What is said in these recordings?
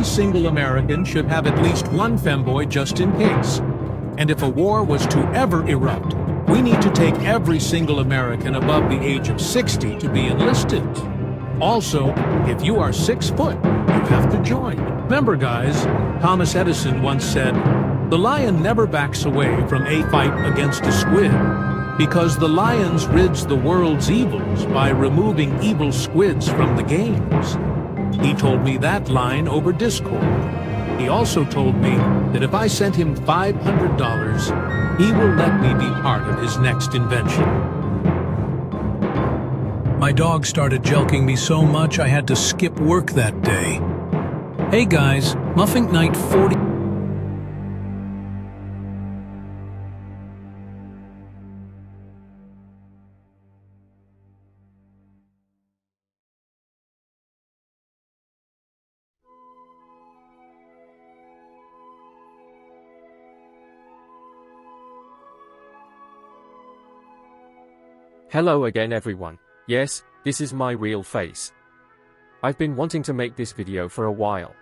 single American should have at least one femboy just in case. And if a war was to ever erupt, we need to take every single American above the age of 60 to be enlisted. Also, if you are 6 foot, you have to join. Remember, guys, Thomas Edison once said, "The lion never backs away from a fight against a squid, because the lion rids the world's evils by removing evil squids from the games." He told me that line over Discord. He also told me that if I sent him $500, he will let me be part of his next invention. My dog started jelking me so much I had to skip work that day. Hey guys, Muffin Night 40. Hello again everyone. Yes, this is my real face. I've been wanting to make this video for a while.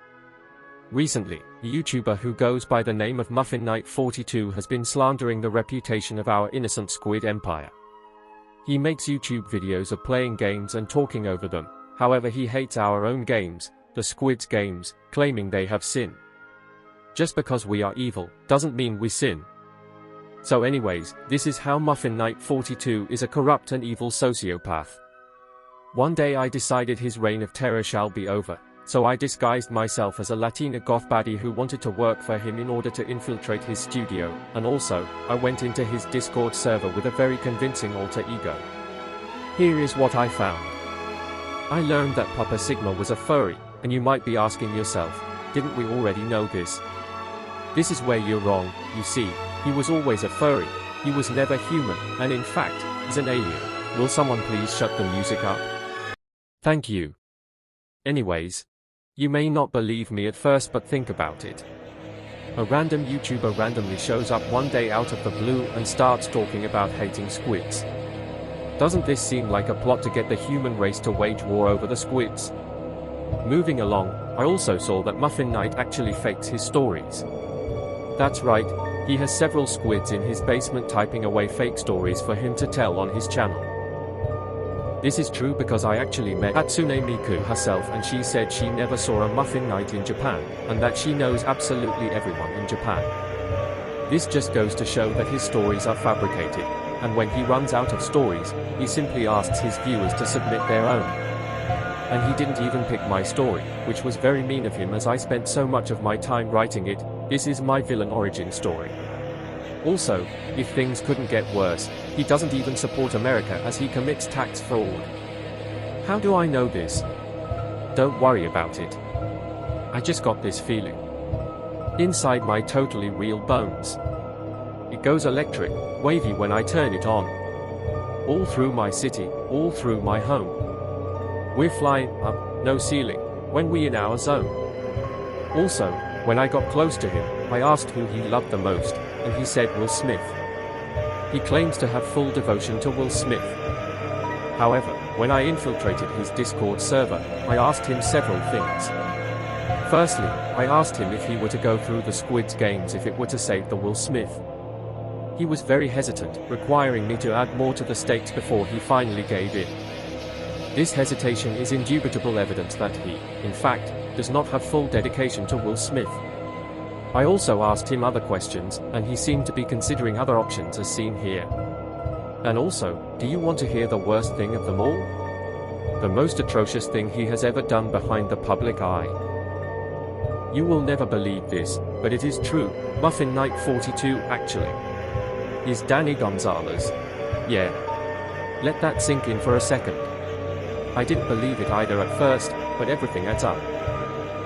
Recently, a YouTuber who goes by the name of Muffin Night 42 has been slandering the reputation of our innocent squid empire. He makes YouTube videos of playing games and talking over them, however he hates our own games, the squid's games, claiming they have sin. Just because we are evil, doesn't mean we sin. So anyways, this is how Muffin Night 42 is a corrupt and evil sociopath. One day I decided his reign of terror shall be over, so I disguised myself as a Latina goth baddie who wanted to work for him in order to infiltrate his studio, and also, I went into his Discord server with a very convincing alter ego. Here is what I found. I learned that Papa Sigma was a furry, and you might be asking yourself, didn't we already know this? This is where you're wrong. You see, he was always a furry, he was never human, and in fact, he's an alien. Will someone please shut the music up? Thank you. Anyways, you may not believe me at first, but think about it. A random YouTuber randomly shows up one day out of the blue and starts talking about hating squids. Doesn't this seem like a plot to get the human race to wage war over the squids? Moving along, I also saw that Muffin Night actually fakes his stories. That's right, he has several squids in his basement typing away fake stories for him to tell on his channel. This is true because I actually met Hatsune Miku herself, and she said she never saw a Muffin Night in Japan, and that she knows absolutely everyone in Japan. This just goes to show that his stories are fabricated, and when he runs out of stories, he simply asks his viewers to submit their own. And he didn't even pick my story, which was very mean of him as I spent so much of my time writing it. This is my villain origin story. Also, if things couldn't get worse, he doesn't even support America as he commits tax fraud. How do I know this? Don't worry about it. I just got this feeling. Inside my totally real bones. It goes electric, wavy when I turn it on. All through my city, all through my home. We're flying up, no ceiling, when we in our zone. Also, when I got close to him, I asked who he loved the most, and he said Will Smith. He claims to have full devotion to Will Smith. However, when I infiltrated his Discord server, I asked him several things. Firstly, I asked him if he were to go through the Squid's games if it were to save the Will Smith. He was very hesitant, requiring me to add more to the stakes before he finally gave in. This hesitation is indubitable evidence that he, in fact, does not have full dedication to Will Smith. I also asked him other questions, and he seemed to be considering other options as seen here. And also, do you want to hear the worst thing of them all? The most atrocious thing he has ever done behind the public eye. You will never believe this, but it is true. Muffin Night 42 actually is Danny Gonzalez. Yeah. Let that sink in for a second. I didn't believe it either at first, but everything adds up.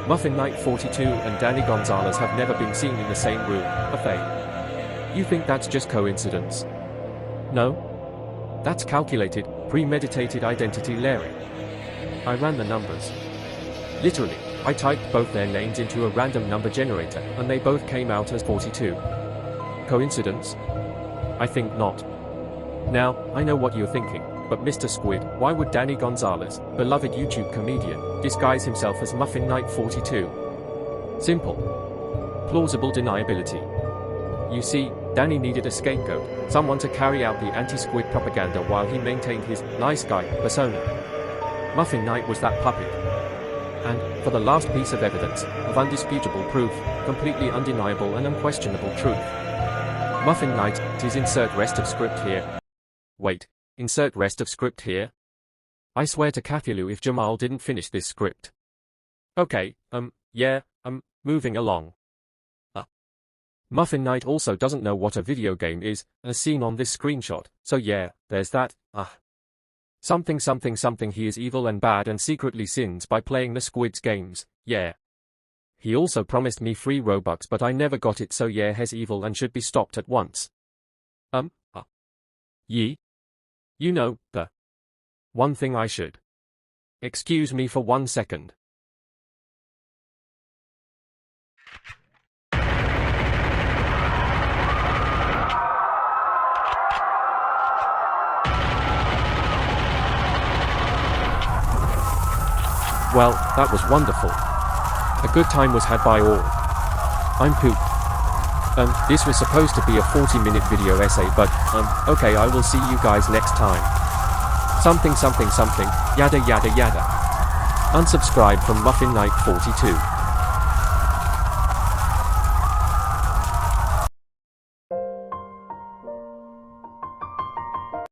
Muffin Night 42 and Danny Gonzalez have never been seen in the same room, have they? You think that's just coincidence? No? That's calculated, premeditated identity layering. I ran the numbers. Literally, I typed both their names into a random number generator, and they both came out as 42. Coincidence? I think not. Now, I know what you're thinking. But Mr. Squid, why would Danny Gonzalez, beloved YouTube comedian, disguise himself as Muffin Night 42? Simple. Plausible deniability. You see, Danny needed a scapegoat, someone to carry out the anti-squid propaganda while he maintained his nice guy persona. Muffin Knight was that puppet. And, for the last piece of evidence, of undisputable proof, completely undeniable and unquestionable truth. Muffin Knight is insert rest of script here. Wait, insert rest of script here? I swear to Cthulhu if Jamal didn't finish this script. Okay, yeah, moving along. Muffin Knight also doesn't know what a video game is, as seen on this screenshot, so yeah, there's that, Something he is evil and bad and secretly sins by playing the Squid's games, yeah. He also promised me free Robux but I never got it, so yeah, he's evil and should be stopped at once. Ye? You know, the one thing I should. Excuse me for 1 second. Well, that was wonderful. A good time was had by all. I'm pooped. This was supposed to be a 40-minute video essay, but, okay, I will see you guys next time. Something, yada yada yada. Unsubscribe from Muffin Knight 42.